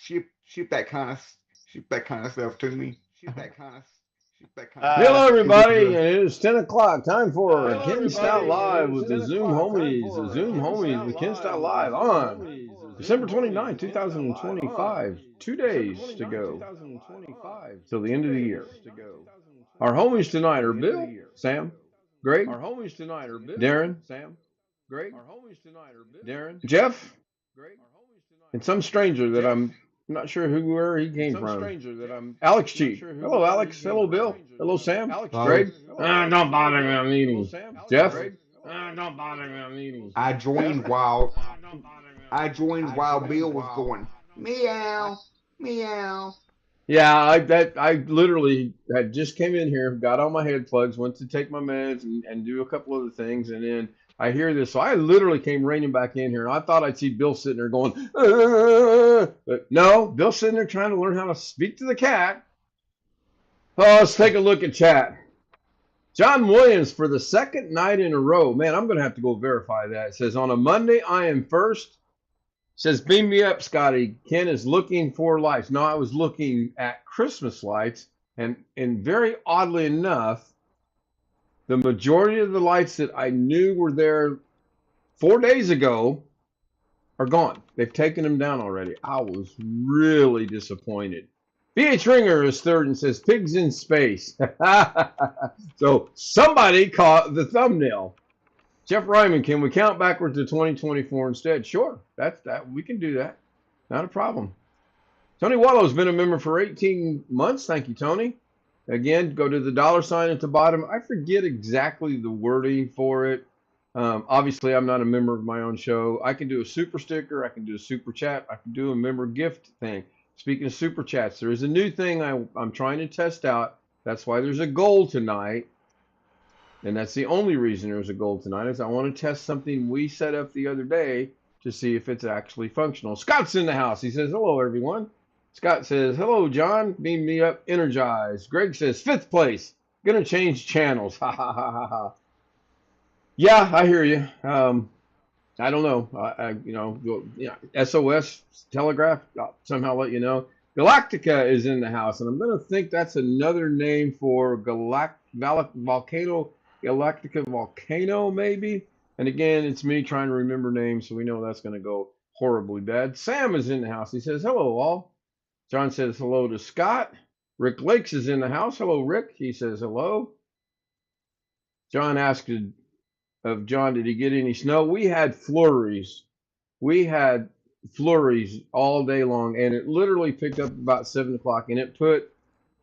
ship that kind of stuff to me. Hello, It was everybody. It is 10 o'clock. Time for Ken Stout Live with the Zoom Homies. The Zoom Homies with Ken Stout Live on December 29, 2025. 2 days to go till the end of the year. Our homies tonight are Bill, Sam, Greg, Darren, Jeff, and some stranger that I'm not sure where he came from. Alex Chief. Hello, Alex. Hello, Bill. Hello, Sam. Hello. Greg. Don't bother me. I'm eating. Jeff. Don't bother me. I'm eating. I joined while Bill was going meow meow. Yeah, I literally had just came in here, got all my head plugs, went to take my meds and do a couple other things, and then I hear this. So I literally came raining back in here, and I thought I'd see Bill sitting there going, but no, Bill's sitting there trying to learn how to speak to the cat. Oh, let's take a look at chat. John Williams for the second night in a row. Man, I'm going to have to go verify that. It says, on a Monday, I am first. Says, beam me up, Scotty. Ken is looking for lights. No, I was looking at Christmas lights, and very oddly enough, the majority of the lights that I knew were there 4 days ago are gone. They've taken them down already. I was really disappointed. BH Ringer is third and says, pigs in space. So somebody caught the thumbnail. Jeff Ryman, can we count backward to 2024 instead? Sure, that we can do that. Not a problem. Tony Wallow's been a member for 18 months. Thank you, Tony. Again, go to the $ at the bottom. I forget exactly the wording for it. Obviously, I'm not a member of my own show. I can do a super sticker. I can do a super chat. I can do a member gift thing. Speaking of super chats, there is a new thing I'm trying to test out. That's why there's a goal tonight. And that's the only reason there's a goal tonight is I want to test something we set up the other day to see if it's actually functional. Scott's in the house. He says, hello, everyone. Scott says, hello, John. Beam me up, energized. Greg says, fifth place. Gonna change channels. Ha, ha, ha, ha, ha. Yeah, I hear you. I don't know. SOS, Telegraph, I'll somehow let you know. Galactica is in the house, and I'm going to think that's another name for Volcano. Galactica Volcano, maybe. And again, it's me trying to remember names, so we know that's going to go horribly bad. Sam is in the house. He says, hello, all. John says hello to Scott. Rick Lakes is in the house. Hello, Rick. He says hello. John asked of John, did he get any snow? We had flurries. We had flurries all day long, and it literally picked up about 7 o'clock, and it put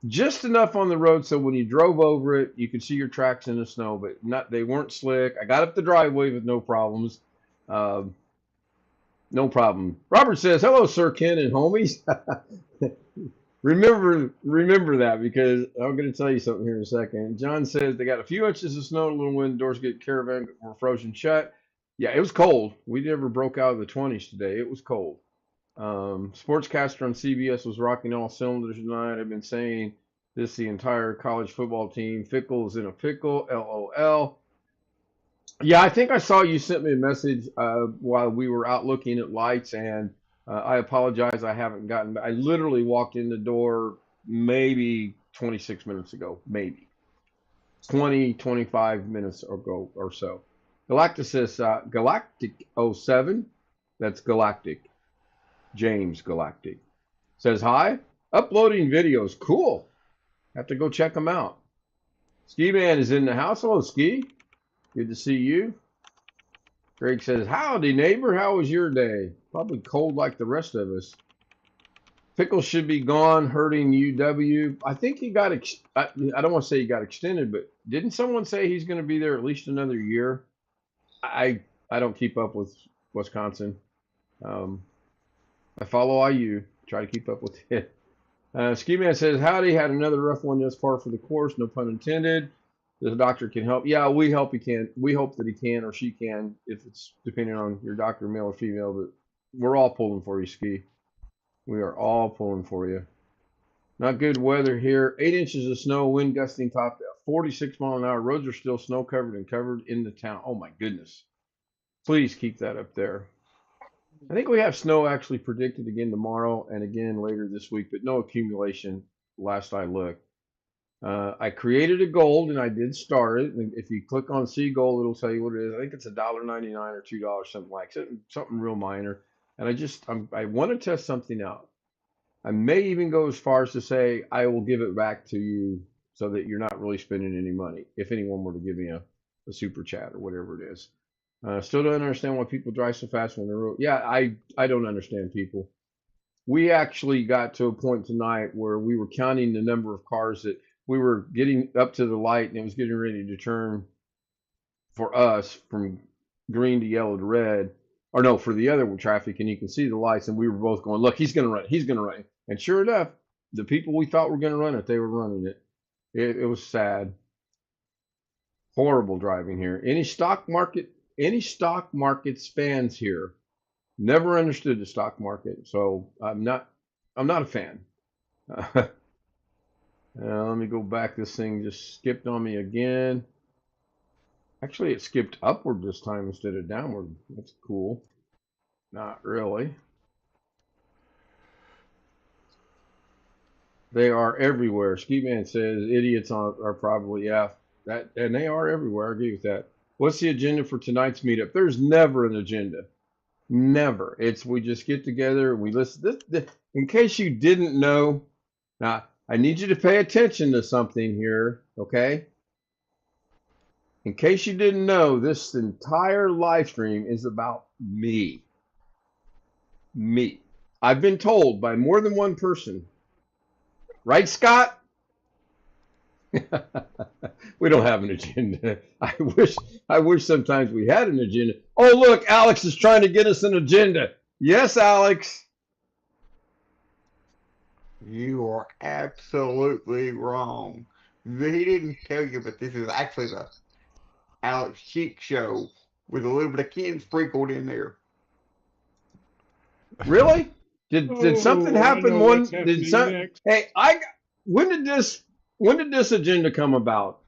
just enough on the road so when you drove over it, you could see your tracks in the snow, but they weren't slick. I got up the driveway with no problems. No problem. Robert says, hello, Sir Ken and homies. Remember that, because I'm going to tell you something here in a second. John says they got a few inches of snow, a little wind, doors get caravan were frozen shut. Yeah, it was cold. We never broke out of the 20s today. It was cold. Sportscaster on CBS was rocking all cylinders tonight. I've been saying this the entire college football team. Fickle is in a pickle. LOL. Yeah, I think I saw you sent me a message while we were out looking at lights, and I apologize. I haven't gotten back. I literally walked in the door maybe 26 minutes ago, maybe 25 minutes ago or so. Galactic says Galactic 07. That's Galactic. James Galactic says hi. Uploading videos. Cool. Have to go check them out. Ski Man is in the house. Hello, Ski. Good to see you. Greg says, howdy, neighbor. How was your day? Probably cold like the rest of us. Pickle should be gone, hurting UW. I think he got, I don't want to say he got extended, but didn't someone say he's going to be there at least another year? I don't keep up with Wisconsin. I follow IU, try to keep up with it. Ski Man says, howdy, had another rough one this far for the course, no pun intended. The doctor can help. Yeah, we hope he can. We hope that he can or she can, if it's depending on your doctor, male or female. But we're all pulling for you, Ski. We are all pulling for you. Not good weather here. 8 inches of snow, wind gusting top 46 mile an hour. Roads are still snow covered and covered in the town. Oh my goodness. Please keep that up there. I think we have snow actually predicted again tomorrow and again later this week, but no accumulation last I looked. I created a gold and I did start it. And if you click on see gold, it'll tell you what it is. I think it's $1.99 or $2, something like that, something real minor. And I want to test something out. I may even go as far as to say I will give it back to you so that you're not really spending any money. If anyone were to give me a super chat or whatever it is. Still don't understand why people drive so fast when they're yeah, I don't understand people. We actually got to a point tonight where we were counting the number of cars that we were getting up to the light and it was getting ready to turn for us from green to yellow to red, or no, for the other traffic, and you can see the lights, and we were both going, look, he's going to run it, he's going to run it. And sure enough, the people we thought were going to run it, they were running it. It was sad. Horrible driving here. Any stock markets fans here? Never understood the stock market, so I'm not a fan. Let me go back. This thing just skipped on me again. Actually, it skipped upward this time instead of downward. That's cool. Not really. They are everywhere. Ski Man says idiots are probably, yeah, and they are everywhere. I agree with that. What's the agenda for tonight's meetup? There's never an agenda. Never. It's we just get together and we listen. In case you didn't know, now I need you to pay attention to something here, okay? In case you didn't know, this entire live stream is about me. Me. I've been told by more than one person. Right, Scott? We don't have an agenda. I wish sometimes we had an agenda. Oh, look, Alex is trying to get us an agenda. Yes, Alex. You are absolutely wrong. He didn't tell you, but this is actually the Alex Cheek Show with a little bit of Ken sprinkled in there. Really? Did something happen? Next. Hey, when did this agenda come about?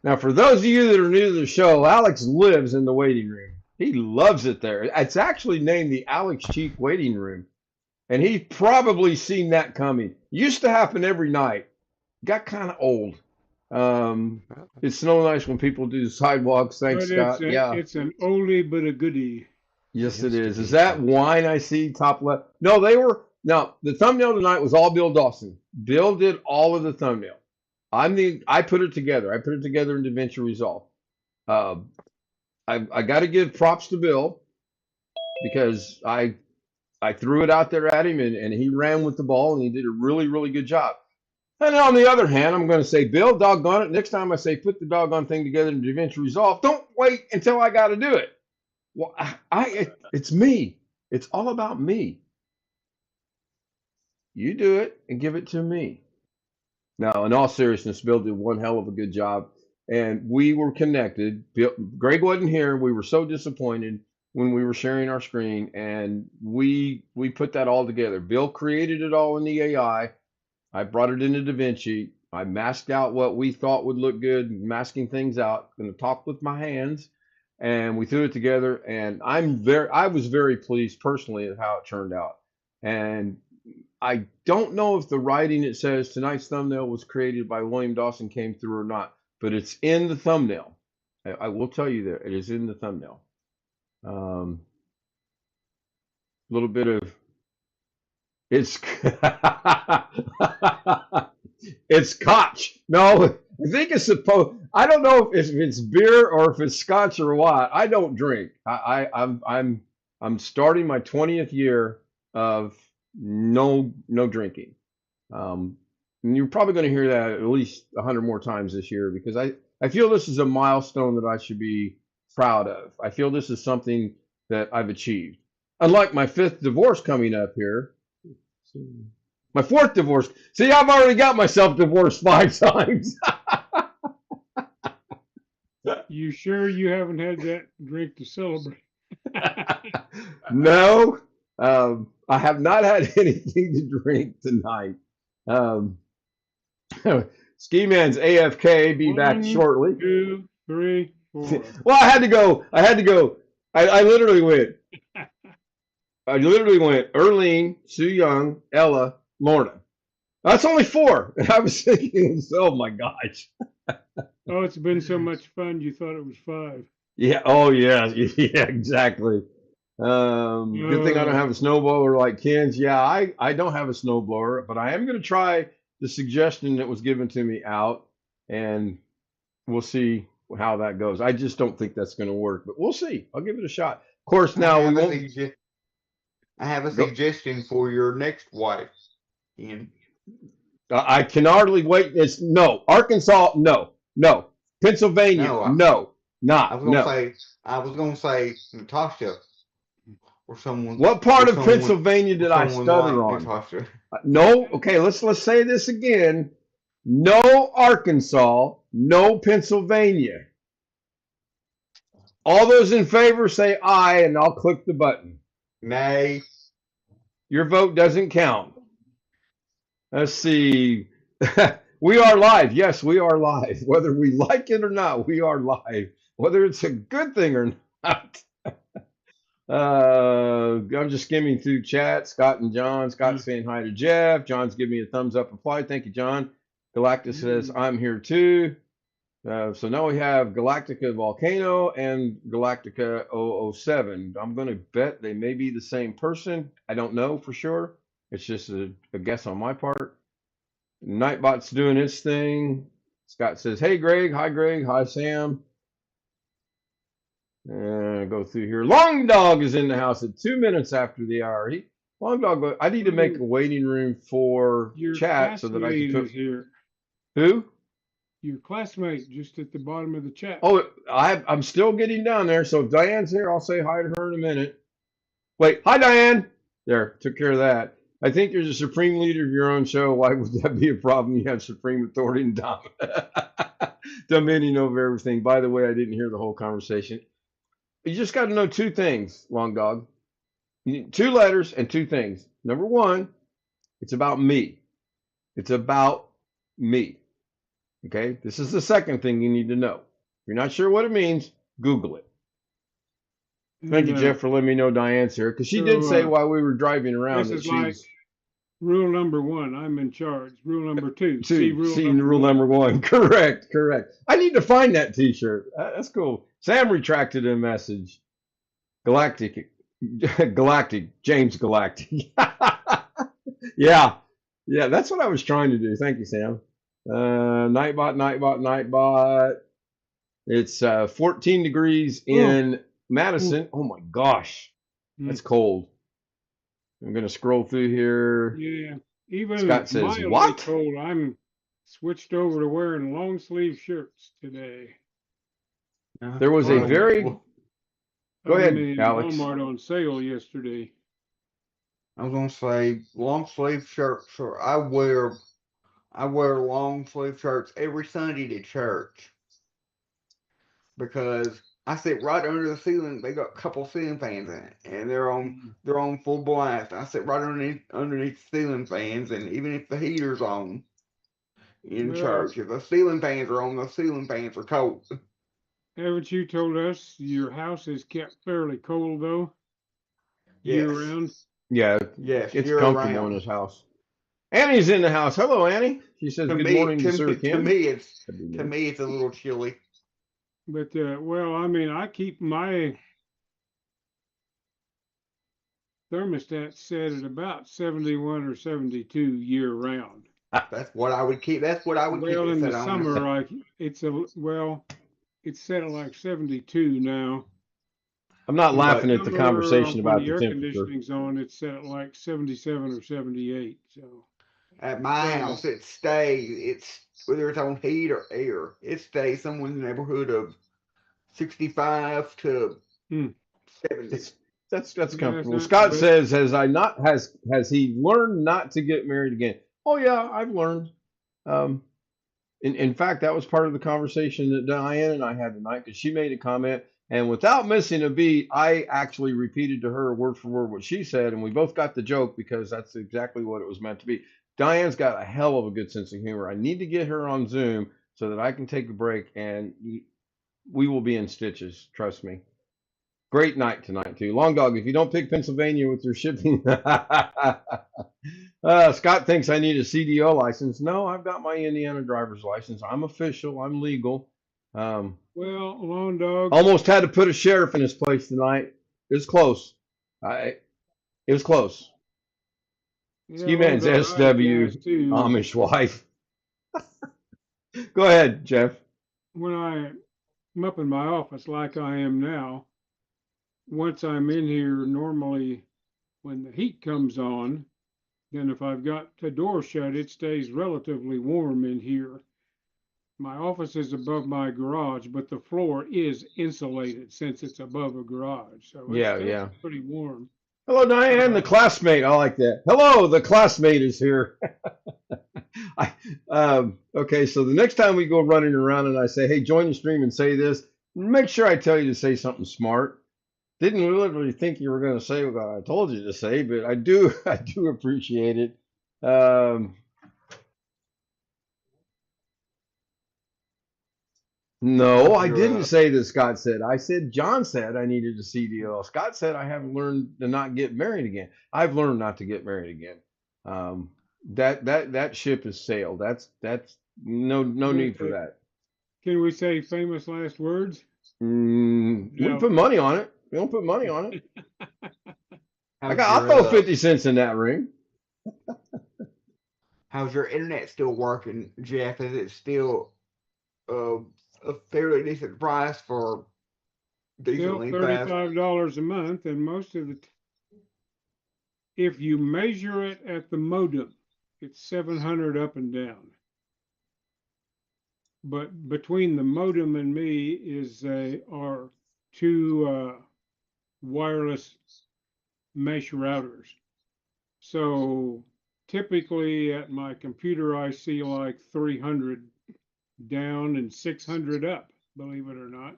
Now, for those of you that are new to the show, Alex lives in the waiting room. He loves it there. It's actually named the Alex Cheek Waiting Room. And he's probably seen that coming. Used to happen every night. Got kind of old. It's so nice when people do sidewalks. Thanks, Scott. Yeah. It's an oldie but a goodie. Yes, it is. Is that wine I see top left? No, the thumbnail tonight was all Bill Dawson. Bill did all of the thumbnail. I put it together. I put it together in DaVinci Resolve. I got to give props to Bill because I threw it out there at him and he ran with the ball and he did a really, really good job. And on the other hand, I'm going to say, Bill, doggone it. Next time I say put the doggone thing together in DaVinci Resolve, don't wait until I got to do it. Well, it's me. It's all about me. You do it and give it to me. Now, in all seriousness, Bill did one hell of a good job, and we were connected. Greg wasn't here. We were so disappointed when we were sharing our screen, and we put that all together. Bill created it all in the AI. I brought it into DaVinci. I masked out what we thought would look good, masking things out. Going to talk with my hands, and we threw it together. And I was very pleased personally at how it turned out. And I don't know if the writing it says tonight's thumbnail was created by William Dawson came through or not, but it's in the thumbnail. I will tell you that it is in the thumbnail. A little bit of it's it's scotch. No, I think it's supposed. I don't know if it's beer or if it's scotch or what. I don't drink. I'm starting my 20th year of no drinking. And you're probably going to hear that at least 100 more times this year because I feel this is a milestone that I should be proud of. I feel this is something that I've achieved. Unlike my 5th divorce coming up here. My 4th divorce. See, I've already got myself divorced 5 times. You sure you haven't had that drink to celebrate? No, I have not had anything to drink tonight. Ski Man's AFK, be back shortly. 1, 2, 3, 4. Well, I had to go. I literally went I literally went Erlene, Sue Young, Ella, Lorna. That's only 4. And I was thinking, oh my gosh. Oh, it's been so much fun. You thought it was 5. Yeah. Oh yeah. Yeah. Exactly. Good thing I don't Oh, have a snowblower like Ken's. Yeah, I don't have a snowblower, but I am going to try the suggestion that was given to me out, and we'll see how that goes. I just don't think that's going to work, but we'll see. I'll give it a shot. Of course, I now we have a won't suggestion. I have a go. suggestion for your next wife. Ian. I can hardly wait. It's no Arkansas, no, no Pennsylvania, No, no, I not was gonna no. say I was gonna say Natasha or someone What part or of Pennsylvania or did I someone stutter like on? Natasha. No. Okay, let's say this again. No Arkansas, no Pennsylvania. All those in favor say aye, and I'll click the button. Nay. Your vote doesn't count. Let's see. We are live. Yes, we are live. Whether we like it or not, we are live. Whether it's a good thing or not. I'm just skimming through chat. Scott and John. Scott saying hi to Jeff. John's giving me a thumbs up reply. Thank you, John. Galactus says, I'm here too. So now we have Galactica Volcano and Galactica 007. I'm going to bet they may be the same person. I don't know for sure. It's just a guess on my part. Nightbot's doing its thing. Scott says, hey, Greg. Hi, Greg. Hi, Sam. Go through here. Long Dog is in the house at 2 minutes after the hour. Long Dog, I need to make a waiting room for your chat so that I can classmate is here. Who? Your classmate just at the bottom of the chat. Oh, I'm still getting down there. So if Diane's here, I'll say hi to her in a minute. Wait, hi, Diane. There, took care of that. I think you're the supreme leader of your own show. Why would that be a problem? You have supreme authority and dominion over everything. By the way, I didn't hear the whole conversation. You just got to know 2 things, Long Dog. You need 2 letters and 2 things. Number 1, it's about me. It's about me. Okay? This is the second thing you need to know. If you're not sure what it means, Google it. Thank you, Jeff, for letting me know Diane's here. Because she did say while we were driving around this that is she's... like rule number 1, I'm in charge. Rule number 2, see rule number 1. Correct. I need to find that T-shirt. That's cool. Sam retracted a message. Galactic, James Galactic. Yeah, that's what I was trying to do. Thank you, Sam. Nightbot. It's 14 degrees in Madison. Oh my gosh, that's cold. I'm gonna scroll through here. Yeah, even Scott says, mildly what? cold. I'm switched over to wearing long sleeve shirts today. There was a very... Go ahead, Alex. Walmart on sale yesterday. I was gonna say long sleeve shirts. Or I wear long sleeve shirts every Sunday to church because I sit right under the ceiling. They got a couple ceiling fans in it, and they're on full blast. I sit right underneath the ceiling fans, and even if the heater's on in church, if the ceiling fans are on, the ceiling fans are cold. Haven't you told us your house is kept fairly cold though? Yes. Year round? Yeah, yes, it's comfortable in his house. Annie's in the house. Hello, Annie. She says good morning to Sir Kim. To me, it's a little chilly. But well, I mean, I keep my thermostat set at about 71 or 72 year round. That's what I would keep. That's what I would keep. Well, in the summer, it's set at like 72 now. I'm not laughing at the conversation about the air temperature. Conditioning's on, it's set at like 77 or 78. So at my house, it stays. It's whether it's on heat or air, it stays somewhere in the neighborhood of 65 to 70. That's comfortable. Scott says, has he learned not to get married again? Oh yeah, I've learned. In fact, that was part of the conversation that Diane and I had tonight because she made a comment, and without missing a beat, I actually repeated to her word for word what she said, and we both got the joke because that's exactly what it was meant to be. Diane's got a hell of a good sense of humor. I need to get her on Zoom so that I can take a break, and we will be in stitches. Trust me. Great night tonight too. Long Dog, if you don't pick Pennsylvania with your shipping, Scott thinks I need a CDO license. No, I've got my Indiana driver's license. I'm official. I'm legal. Well, Lone Dog, Almost had to put a sheriff in his place tonight. It was close. It was close. yeah, Ski Lone Man's Dog, I had gas SW too. Amish wife. Go ahead, Jeff. When I'm up in my office like I am now, once I'm in here, normally when the heat comes on, then if I've got the door shut, it stays relatively warm in here. My office is above my garage, but the floor is insulated since it's above a garage, so it Yeah, stays yeah. pretty warm. Hello, Diane, the Uh, classmate. I like that. Hello, the classmate is here. I, okay, so the next time we go running around and I say, hey, join the stream and say this, make sure I tell you to say something smart. Didn't literally think you were going to say what I told you to say, but I do appreciate it. No, I didn't say that Scott said. I said John said I needed a CDL. Scott said I haven't learned to not get married again. I've learned not to get married again. That ship has sailed. That's no need for that. Can we say famous last words? We No. put money on it. We don't put money on it. How's I'll your, throw 50 cents in that ring. how's your internet still working, Jeff? Is it still a fairly decent price for Still decently fast? $35 a month, and most of the if you measure it at the modem, it's 700 up and down. But between the modem and me are two wireless mesh routers. So typically at my computer, I see like 300 down and 600 up, believe it or not.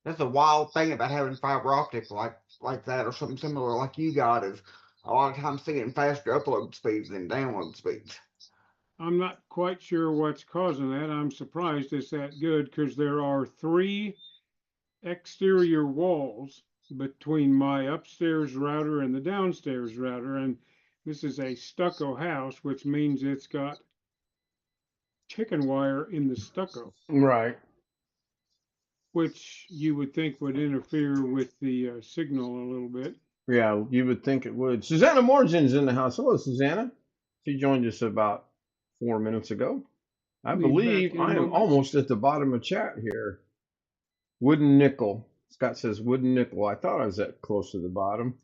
That's a wild thing about having fiber optic like that or something similar like you got is a lot of times seeing faster upload speeds than download speeds. I'm not quite sure what's causing that. I'm surprised it's that good because there are 3 exterior walls between my upstairs router and the downstairs router. And this is a stucco house, which means it's got chicken wire in the stucco, Right. which you would think would interfere with the signal a little bit. Yeah, you would think it would. Susanna Morgan's in the house. Hello, Susanna. She joined us about 4 minutes ago. I Be back believe in a I am moment. almost at the bottom of chat here. Wooden nickel. Scott says wooden nickel. I thought I was that close to the bottom.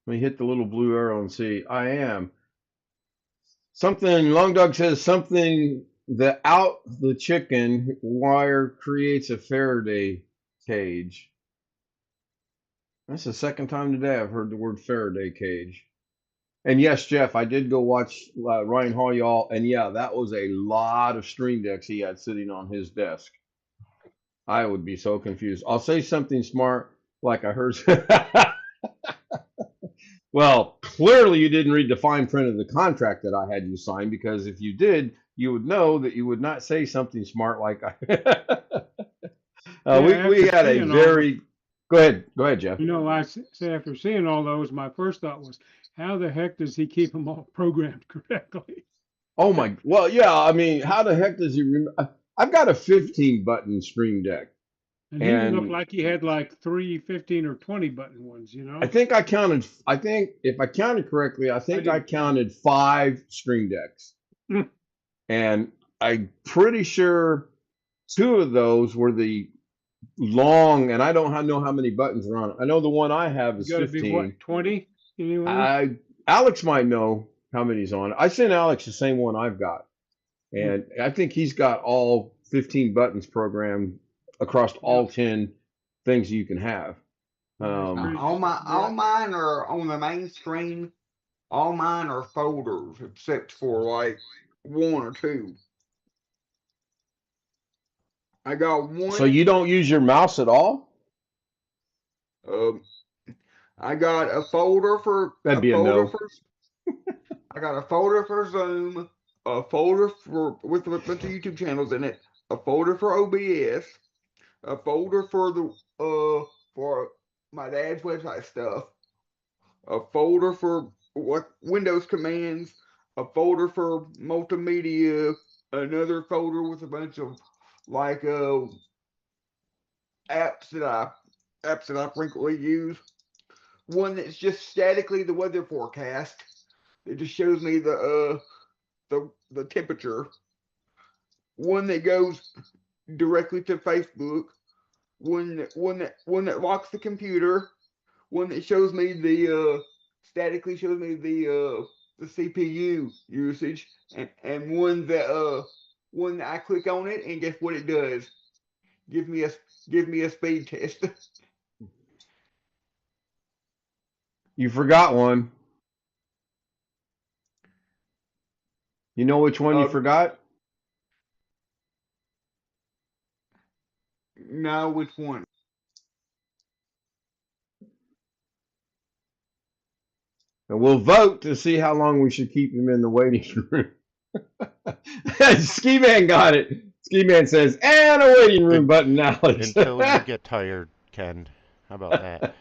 Let me hit the little blue arrow and see. I am. Something, Long Dog says something that out the chicken wire creates a Faraday cage. That's the second time today I've heard the word Faraday cage. And yes, Jeff, I did go watch Ryan Hall, y'all, and yeah, that was a lot of stream decks he had sitting on his desk. I would be so confused. I'll say something smart, like I heard. Well, clearly you didn't read the fine print of the contract that I had you sign, because if you did, you would know that you would not say something smart like I. We had a very. Go ahead, Jeff. You know, I say after seeing all those, my first thought was, how the heck does he keep them all programmed correctly? Oh my, well, yeah, I mean, how the heck does he remember? I've got a 15 button stream deck. And he looked like he had like 3 15 or 20 button ones, you know? I think if I counted correctly, I counted 5 stream decks. And I'm pretty sure 2 of those were the long, and I don't know how many buttons are on it. I know the one I have is 15. Be what, 20? Anyway? Alex might know how many's on it. I sent Alex the same one I've got. And I think he's got all 15 buttons programmed across all 10 things you can have. All mine are on the main screen. All mine are folders, except for like 1 or 2. I got one. So you don't use your mouse at all? I got a folder for. That'd be a no. I got a folder for Zoom, a folder with the YouTube channels in it, a folder for OBS, a folder for the for my dad's website stuff, a folder for what Windows commands, a folder for multimedia, another folder with a bunch of like apps that I frequently use. One that's just statically the weather forecast. It just shows me the temperature. One that goes directly to Facebook. One that locks the computer. One that shows me the statically shows me the CPU usage, and one that I click on it and guess what it does? Give me a give me a speed test. You forgot one. You know which one you forgot? No, which one? And we'll vote to see how long we should keep him in the waiting room. Ski Man got it. Ski Man says, and a waiting room button, Alex. Until you get tired, Ken. How about that?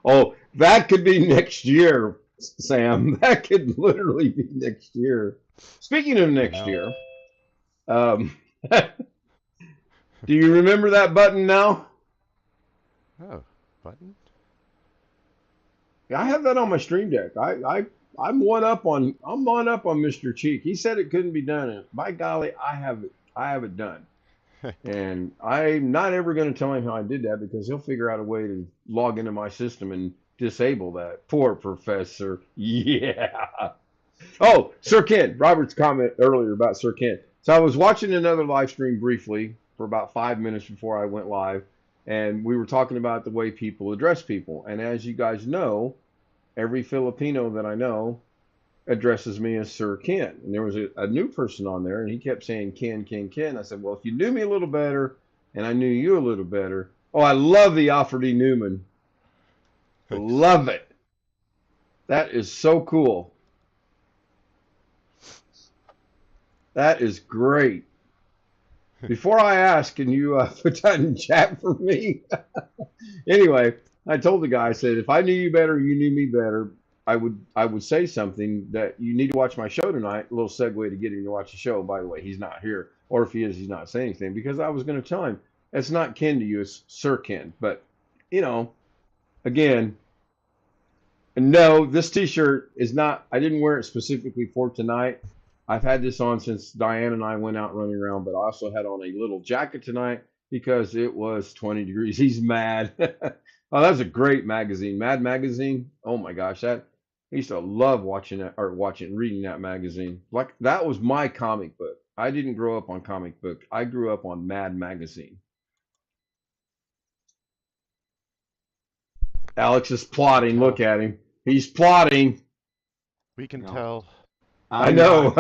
Oh, that could be next year, Sam. That could literally be next year. Speaking of next year, do you remember that button now? Oh, button? I have that on my Stream Deck. I'm one up on Mr. Cheek. He said it couldn't be done, and by golly, I have it done. And I'm not ever going to tell him how I did that because he'll figure out a way to log into my system and disable that. Poor professor. Yeah. Oh, Sir Ken. Robert's comment earlier about Sir Ken. So I was watching another live stream briefly for about 5 minutes before I went live, and we were talking about the way people address people. And as you guys know, every Filipino that I know addresses me as Sir Ken. And there was a new person on there, and he kept saying Ken, Ken, Ken. I said, well, if you knew me a little better, and I knew you a little better. Oh, I love the Alfred E. Newman. Thanks. Love it. That is so cool. That is great. Before I ask, can you put that in chat for me? Anyway, I told the guy, I said, if I knew you better, you knew me better, I would say something that you need to watch my show tonight. A little segue to get him to watch the show. By the way, he's not here, or if he is, he's not saying anything because I was going to tell him it's not Ken to you, it's Sir Ken. But again, no, this T-shirt is not. I didn't wear it specifically for tonight. I've had this on since Diane and I went out running around, but I also had on a little jacket tonight because it was 20 degrees. He's mad. Oh, that's a great magazine, Mad Magazine. Oh my gosh, I used to love watching that or reading that magazine. Like that was my comic book. I didn't grow up on comic book. I grew up on Mad Magazine. Alex is plotting. Look at him. He's plotting. We can tell. I know.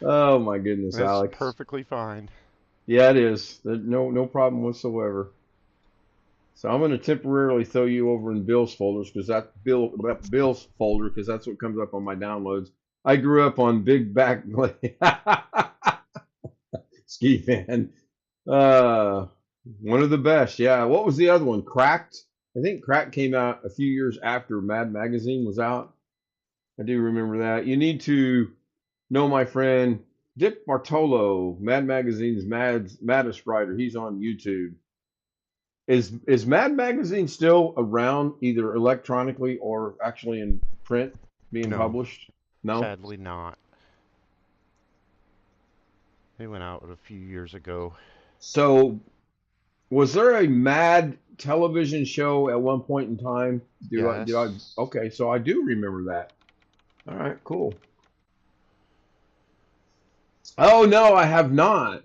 Oh my goodness, That's Alex. perfectly fine. Yeah, it is. No problem whatsoever. So I'm going to temporarily throw you over in Bill's folders because Bill's folder because that's what comes up on my downloads. I grew up on Big Back Ski Man. One of the best. Yeah. What was the other one? Cracked. I think Cracked came out a few years after Mad Magazine was out. I do remember that. You need to know my friend Dick Bartolo, Mad Magazine's maddest writer. He's on YouTube. Is Mad Magazine still around, either electronically or actually in print, being published? No, sadly not. They went out a few years ago. So, was there a Mad television show at one point in time? Yes. Okay, so I do remember that. All right, cool. Oh no, I have not.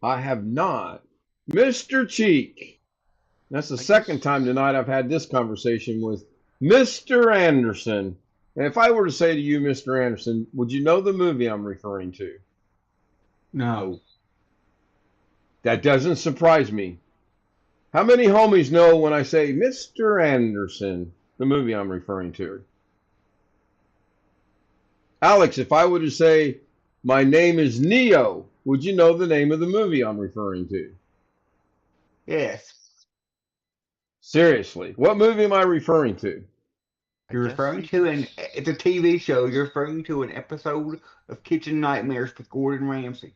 I have not. Mr. Cheek. That's the second time tonight I've had this conversation with Mr. Anderson. And if I were to say to you, Mr. Anderson, would you know the movie I'm referring to? No. That doesn't surprise me. How many homies know when I say Mr. Anderson, the movie I'm referring to? Alex, if I were to say My name is Neo. Would you know the name of the movie I'm referring to? Yes. Seriously, what movie am I referring to? You're referring to it's a TV show. You're referring to an episode of Kitchen Nightmares with Gordon Ramsay.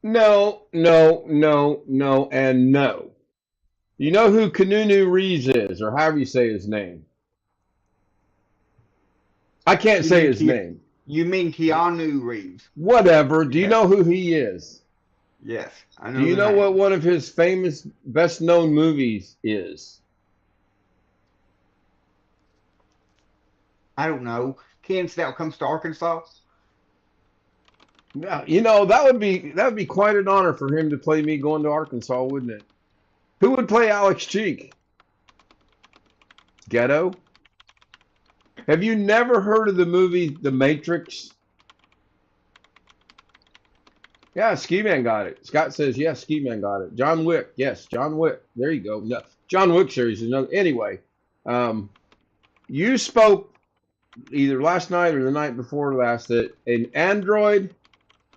No, no, no, no, and no. You know who Keanu Reeves is, or however you say his name? I can't say his name. You mean Keanu Reeves? Whatever. Do you Yes. know who he is? Yes, I know. Do you the know name. what one of his famous, best-known movies is? I don't know. Kansas Stout comes to Arkansas. Now, that would be quite an honor for him to play me going to Arkansas, wouldn't it? Who would play Alex Cheek? Ghetto? Have you never heard of the movie The Matrix? Yeah, Ski Man got it. Scott says, yes, Ski Man got it. John Wick. Yes, John Wick. There you go. No, John Wick series is another. Anyway, you spoke either last night or the night before last that an Android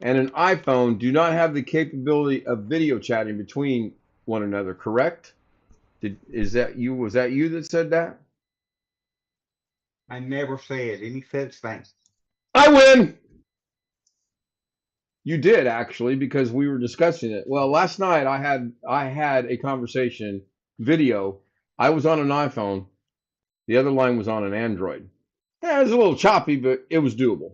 and an iPhone do not have the capability of video chatting between one another, correct? Was that you that said that? I never said any such thing. I win. You did actually, because we were discussing it. Well, last night I had a conversation video. I was on an iPhone. The other line was on an Android. Yeah, it was a little choppy, but it was doable.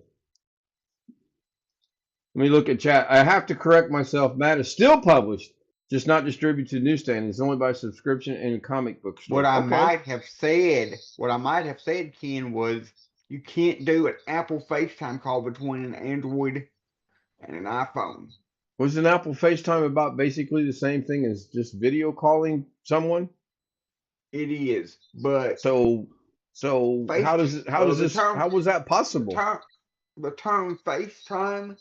Let me look at chat. I have to correct myself. Matt is still published, just not distributed to newsstand. It's only by subscription and comic book store. What I might have said, Ken, was you can't do an Apple FaceTime call between an Android and an iPhone. Was an Apple FaceTime about basically the same thing as just video calling someone? It is, but so how was that possible? The term FaceTime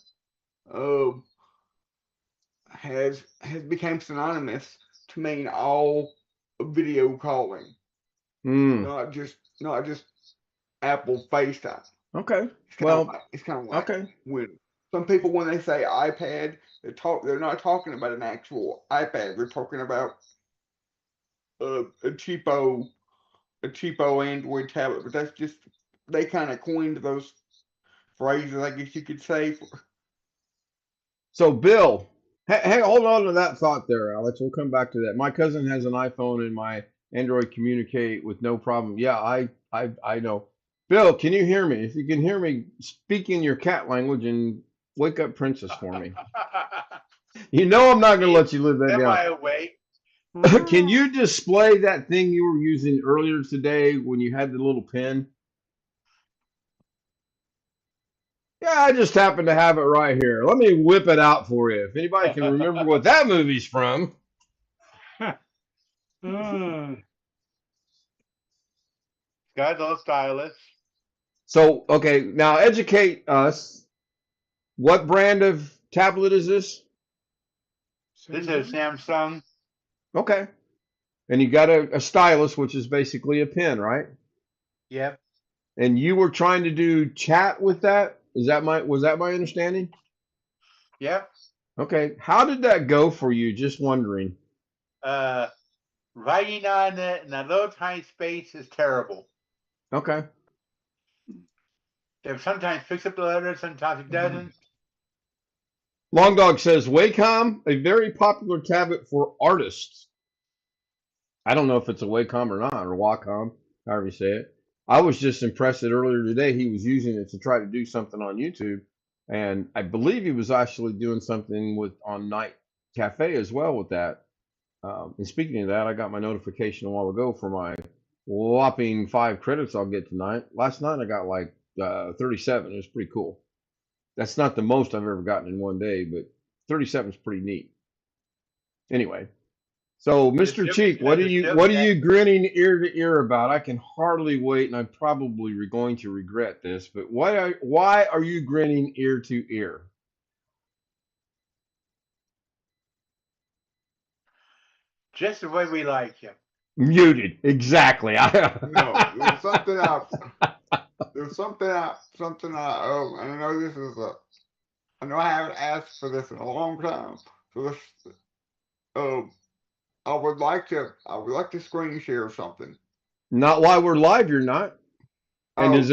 has become synonymous to mean all video calling, not just Apple FaceTime. Okay. It's kind of like okay. When some people, when they say iPad, they're not talking about an actual iPad. They're talking about a cheapo Android tablet. But that's just, they kind of coined those phrases, I guess you could say. So Bill, hey, hold on to that thought there, Alex. We'll come back to that. My cousin has an iPhone and my Android communicate with no problem. Yeah, I know. Bill, can you hear me? If you can hear me, speak in your cat language and wake up Princess for me. You know I'm not going to let you live that down. Am I awake? Can you display that thing you were using earlier today when you had the little pen? Yeah, I just happen to have it right here. Let me whip it out for you. If anybody can remember what that movie's from. Got a little stylus. So, okay, now educate us. What brand of tablet is this? This is Samsung. Okay. And you got a stylus, which is basically a pen, right? Yep. And you were trying to do chat with that? Was that my understanding? Yep. Okay. How did that go for you? Just wondering. Writing on it in a little tiny space is terrible. Okay. It sometimes picks up the letters, sometimes it doesn't. Long Dog says, Wacom, a very popular tablet for artists. I don't know if it's a Wacom or not, or Wacom, however you say it. I was just impressed that earlier today he was using it to try to do something on YouTube. And I believe he was actually doing something on Night Cafe as well with that. And speaking of that, I got my notification a while ago for my whopping 5 credits I'll get tonight. Last night I got like 37. It was pretty cool. That's not the most I've ever gotten in one day, but 37 is pretty neat. Anyway, so Mr. Cheek, what are you grinning ear to ear about? I can hardly wait, and I'm probably going to regret this, but why are you grinning ear to ear? Just the way we like him. Muted, exactly. No, there's something else. There's something else. I know this is I know I haven't asked for this in a long time. So this, uh, I would like to screen share something. Not while we're live, you're not. And Oh, does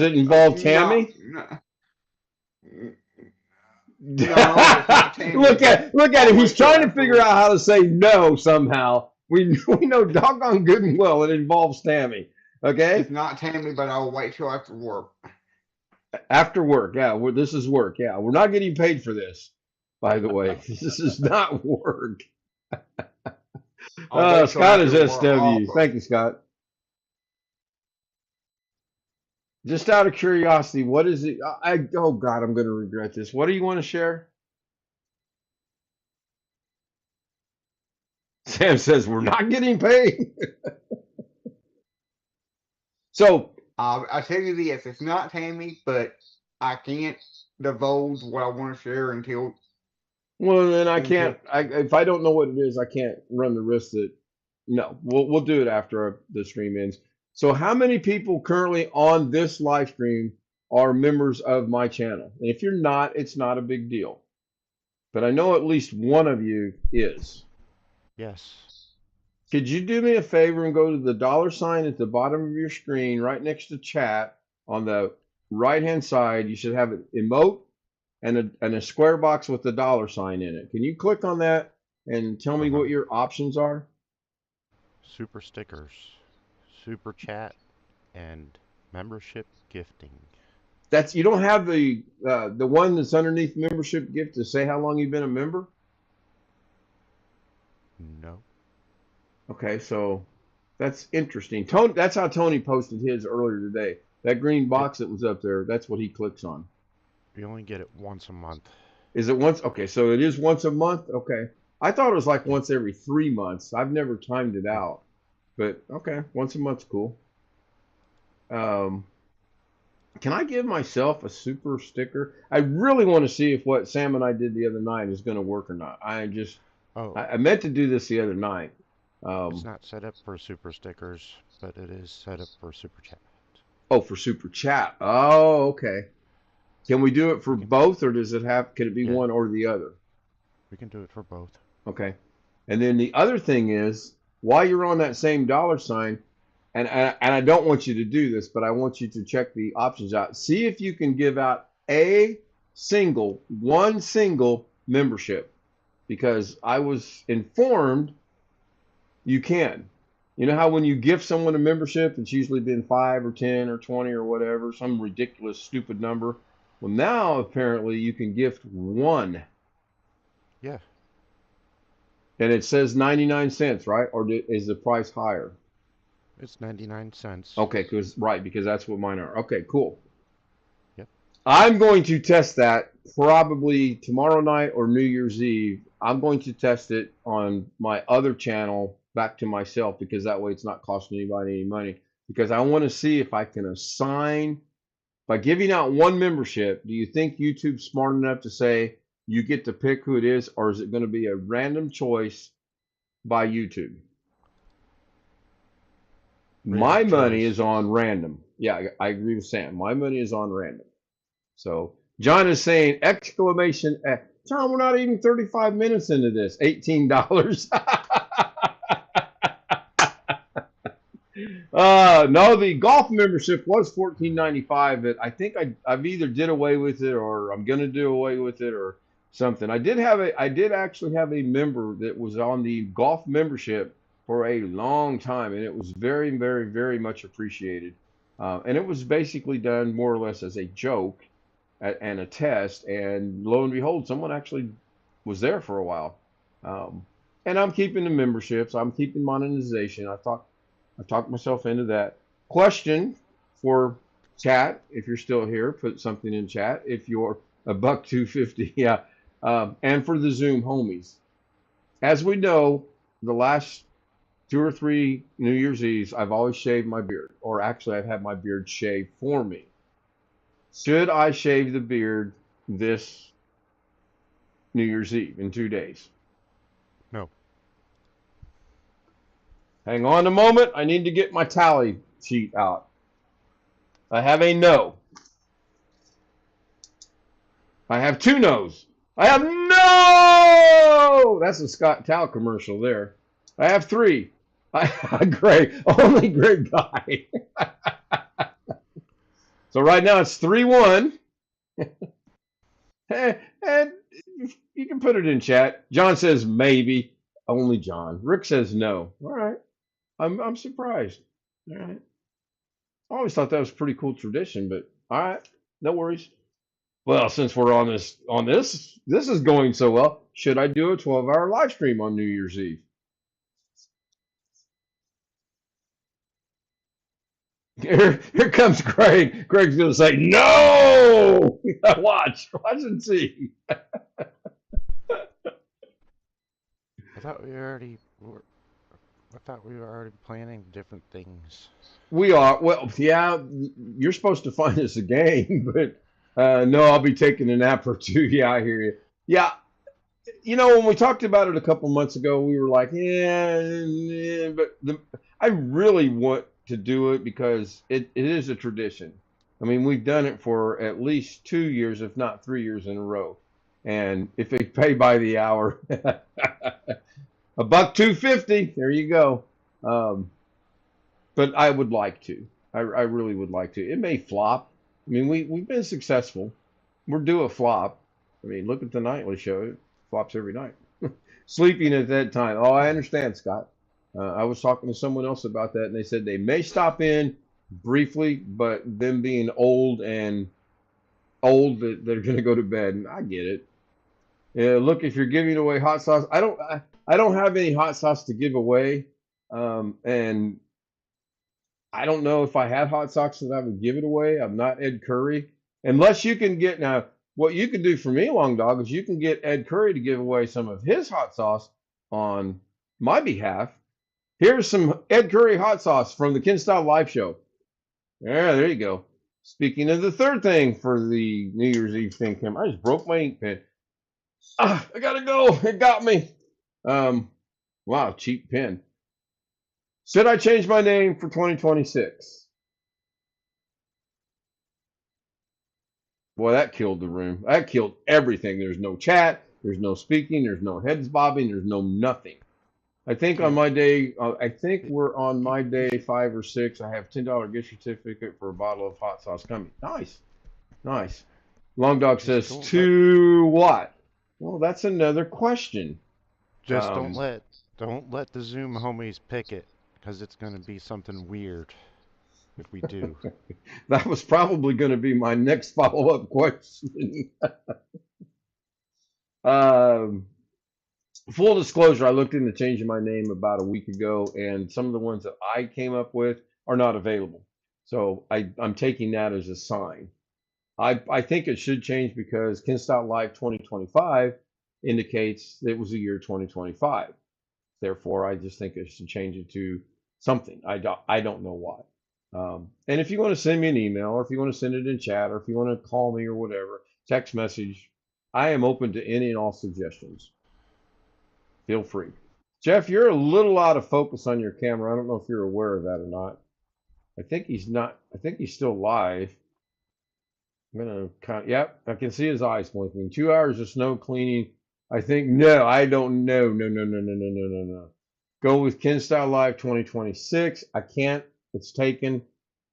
it involve no, Tammy? no, no, it's not Tammy. Look at him. He's trying to figure afterwards. out how to say no somehow. We know doggone good and well it involves Tammy. Okay? It's not Tammy, but I'll wait till after work. After work, yeah. This is work, yeah. We're not getting paid for this, by the way. This is not work. I'll wait till Scott is after work SW. also. Thank you, Scott. Just out of curiosity, what is it? Oh God, I'm going to regret this. What do you want to share? Sam says we're not getting paid. So I'll tell you this: it's not Tammy, but I can't divulge what I want to share until. well, then I can't. If I don't know what it is, I can't run the risk that. No, we'll do it after the stream ends. So, how many people currently on this live stream are members of my channel? And if you're not, it's not a big deal. But I know at least one of you is. Yes. Could you do me a favor and go to the $ at the bottom of your screen, right next to chat, on the right-hand side? You should have an emote and a square box with the $ in it. Can you click on that and tell me what your options are? Super stickers, super chat, and membership gifting. That's you don't have the one that's underneath membership gift to say how long you've been a member? No. Okay, so that's interesting. Tony, that's how Tony posted his earlier today. That green box that was up there, that's what he clicks on. You only get it once a month. Is it once? Okay, so it is once a month? Okay. I thought it was like once every 3 months. I've never timed it out. But okay, once a month's cool. Can I give myself a super sticker? I really want to see if what Sam and I did the other night is going to work or not. I meant to do this the other night. It's not set up for super stickers, but it is set up for super chat. Oh, for super chat. Oh, okay. Can we do it for both, or can it be one or the other? We can do it for both. Okay. And then the other thing is, while you're on that same $, and I don't want you to do this, but I want you to check the options out. See if you can give out one single membership, because I was informed you can. You know how when you gift someone a membership, it's usually been 5 or 10 or 20 or whatever, some ridiculous, stupid number. Well, now apparently you can gift one. Yeah. And it says 99 cents, right? Or is the price higher? It's 99 cents. Okay, because that's what mine are. Okay, cool. Yep. I'm going to test that probably tomorrow night or New Year's Eve. I'm going to test it on my other channel back to myself, because that way it's not costing anybody any money. Because I want to see if I can assign, by giving out one membership, do you think YouTube's smart enough to say you get to pick who it is, or is it going to be a random choice by YouTube? My money is on random. Yeah, I agree with Sam. My money is on random. So John is saying exclamation! John, we're not even 35 minutes into this. $18. No, the golf membership was $14.95, but I think I've either did away with it, or I'm gonna do away with it, or something. I did actually have a member that was on the golf membership for a long time, and it was very, very, very much appreciated. And it was basically done more or less as a joke and a test, and lo and behold, someone actually was there for a while. And I'm keeping the memberships. I'm keeping monetization. I talked myself into that. Question for chat, if you're still here, put something in chat. If you're $1.250, yeah. And for the Zoom homies, as we know, the last 2 or 3 New Year's Eves, I've always shaved my beard, or actually I've had my beard shaved for me. Should I shave the beard this New Year's Eve in 2 days? No. Hang on a moment. I need to get my tally sheet out. I have a no. I have 2 no's. I have no. That's a Scott Towel commercial there. I have 3. Greg, only Greg guy. So right now it's 3-1. And you can put it in chat. John says maybe. Only John. Rick says no. All right. I'm surprised. All right. I always thought that was a pretty cool tradition, but all right, no worries. Well, since we're on this is going so well. Should I do a 12-hour live stream on New Year's Eve? Here comes Greg. Greg's gonna say no. Watch and see. I thought we already were. I thought we were already planning different things. We are. Well, yeah, you're supposed to find us a game, but no, I'll be taking a nap or 2. Yeah, I hear you. Yeah, when we talked about it a couple months ago, we were like, yeah, but I really want to do it because it is a tradition. I mean, we've done it for at least 2 years, if not 3 years in a row. And if they pay by the hour, $1.250. There you go. But I would like to. I really would like to. It may flop. I mean, we've been successful. We're due a flop. I mean, look at the nightly show. It flops every night. Sleeping at that time. Oh, I understand, Scott. I was talking to someone else about that, and they said they may stop in briefly, but them being old, that they're going to go to bed. And I get it. Yeah, look, if you're giving away hot sauce, I don't have any hot sauce to give away, and I don't know if I had hot sauce that I would give it away. I'm not Ed Curry, unless you can get now. What you can do for me, Long Dog, is you can get Ed Curry to give away some of his hot sauce on my behalf. Here's some Ed Curry hot sauce from the Ken Style Live Show. Yeah, there you go. Speaking of the third thing for the New Year's Eve thing, Kim, I just broke my ink pen. I gotta go. It got me. Wow, cheap pen. Should I change my name for 2026? Boy, that killed the room. That killed everything. There's no chat. There's no speaking. There's no heads bobbing. There's no nothing. I think on my day, I think we're on my day 5 or 6. I have $10 gift certificate for a bottle of hot sauce coming. Nice. Nice. Long Dog says, Cool. to what? Well, that's another question. Just don't let the Zoom homies pick it, because it's going to be something weird if we do. That was probably going to be my next follow-up question. Full disclosure, I looked into changing my name about a week ago, and some of the ones that I came up with are not available. So I'm taking that as a sign. I think it should change because Ken Style Live 2025 indicates it was the year 2025. Therefore, I just think it should change it to something. I don't know why. And if you want to send me an email, or if you want to send it in chat, or if you want to call me or whatever, text message, I am open to any and all suggestions. Feel free. Jeff, you're a little out of focus on your camera. I don't know if you're aware of that or not. I think he's not. I think he's still live. I'm gonna kind of, yep, I can see his eyes blinking. 2 hours of snow cleaning. I think, no, I don't know. No. Go with Ken Style Live 2026. I can't. It's taken.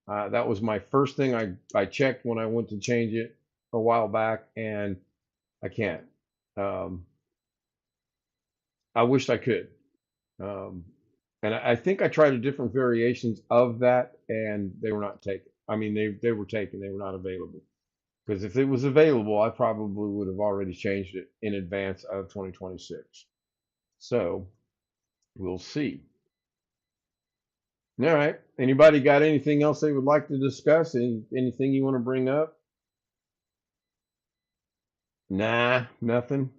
That was my first thing I checked when I went to change it a while back, and I can't. I wished I could. And I think I tried different variations of that, and they were not taken. I mean, they were taken. They were not available. Because if it was available, I probably would have already changed it in advance of 2026. So we'll see. All right. Anybody got anything else they would like to discuss? Anything you want to bring up? Nah, nothing.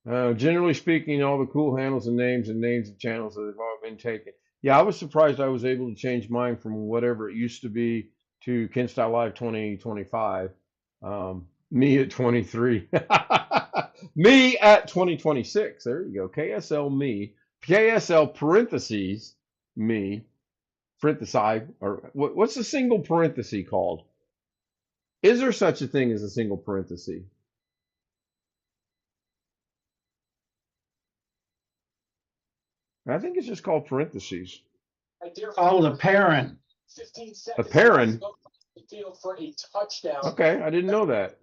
Generally speaking, all the cool handles and names of channels that have all been taken. Yeah, I was surprised I was able to change mine from whatever it used to be to Ken Style Live 2025. Me at 23. Me at 2026. There you go. KSL me. KSL parentheses me. Parenthesi. Or what's a single parenthesis called? Is there such a thing as a single parenthesis? I think it's just called parentheses. Oh, the parent. A parent. Okay, I didn't know that.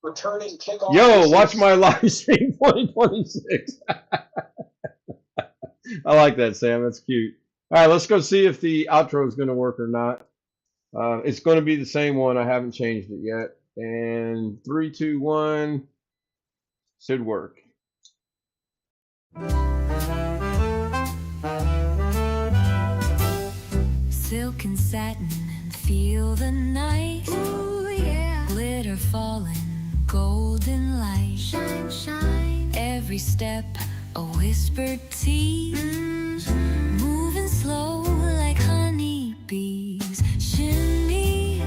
Returning kickoff. Yo, watch my live stream 2026. I like that, Sam. That's cute. All right, let's go see if the outro is going to work or not. It's going to be the same one. I haven't changed it yet. And 3, 2, 1 should work. Silk and satin and feel the night. Ooh, yeah. Glitter falling, golden light. Shine, shine. Every step a whispered tease. Moving slow like honey bees. Shimmy,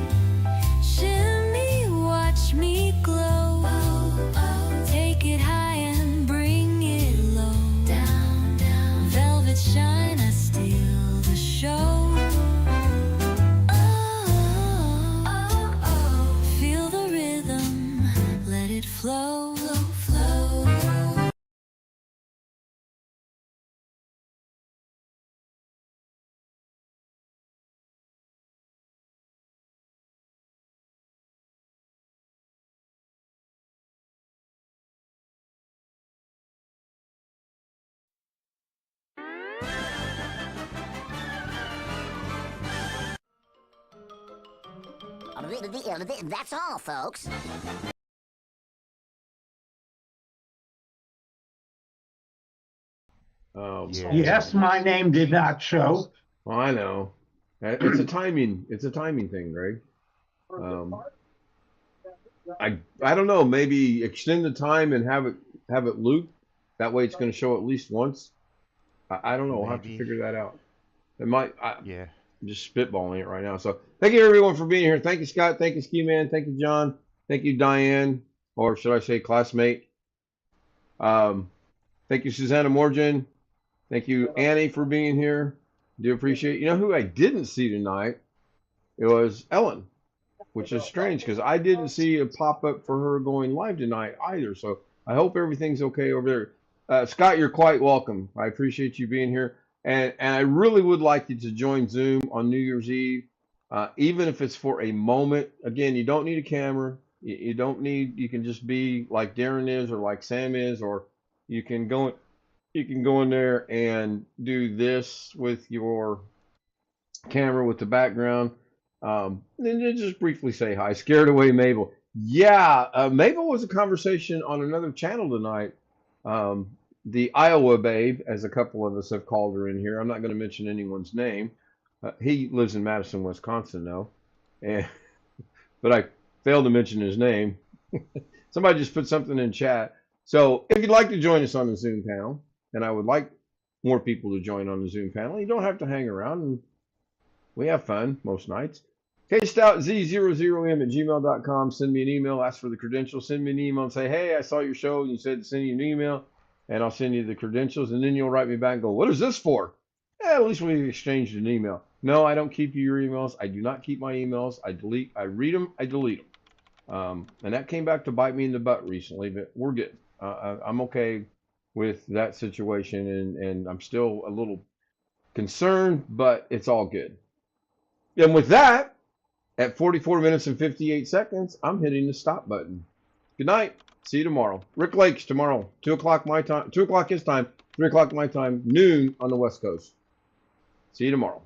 shimmy, watch me glow. Oh, oh. Take it high and bring it low. Down, down. Velvet shine, I steal the show. Flow, flow. That's all, folks. Yeah. Yes, my name did not show. Well, I know. It's a timing. It's a timing thing, Greg. I don't know. Maybe extend the time and have it loop. That way, it's going to show at least once. I don't know. I'll have to figure that out. It might. Yeah. I'm just spitballing it right now. So thank you everyone for being here. Thank you, Scott. Thank you, Ski Man. Thank you, John. Thank you, Diane, or should I say classmate. Thank you, Susanna Morgan. Thank you, Annie, for being here. Do appreciate it. You know who I didn't see tonight? It was Ellen, which is strange because I didn't see a pop-up for her going live tonight either. So I hope everything's okay over there. Scott, you're quite welcome. I appreciate you being here. And I really would like you to join Zoom on New Year's Eve, even if it's for a moment. Again, you don't need a camera. You don't need, you can just be like Darren is or like Sam is, or you can go in there and do this with your camera with the background. And then just briefly say hi. Scared away Mabel. Yeah, Mabel was a conversation on another channel tonight. The Iowa babe, as a couple of us have called her in here. I'm not going to mention anyone's name. He lives in Madison, Wisconsin, though. But I failed to mention his name. Somebody just put something in chat. So if you'd like to join us on the Zoom panel, and I would like more people to join on the Zoom panel, you don't have to hang around. And we have fun most nights. KStoutZ00m@gmail.com. Send me an email. Ask for the credentials. Send me an email and say, hey, I saw your show and you said to send you an email. And I'll send you the credentials, and then you'll write me back and go, what is this for? At least we exchanged an email. No, I don't keep your emails. I do not keep my emails. I read them, I delete them. And that came back to bite me in the butt recently, but we're good. I'm okay with that situation, and I'm still a little concerned, but it's all good. And with that, at 44 minutes and 58 seconds, I'm hitting the stop button. Good night. See you tomorrow. Rick Lakes tomorrow, 2 o'clock my time, 2 o'clock his time, 3 o'clock my time, noon on the West Coast. See you tomorrow.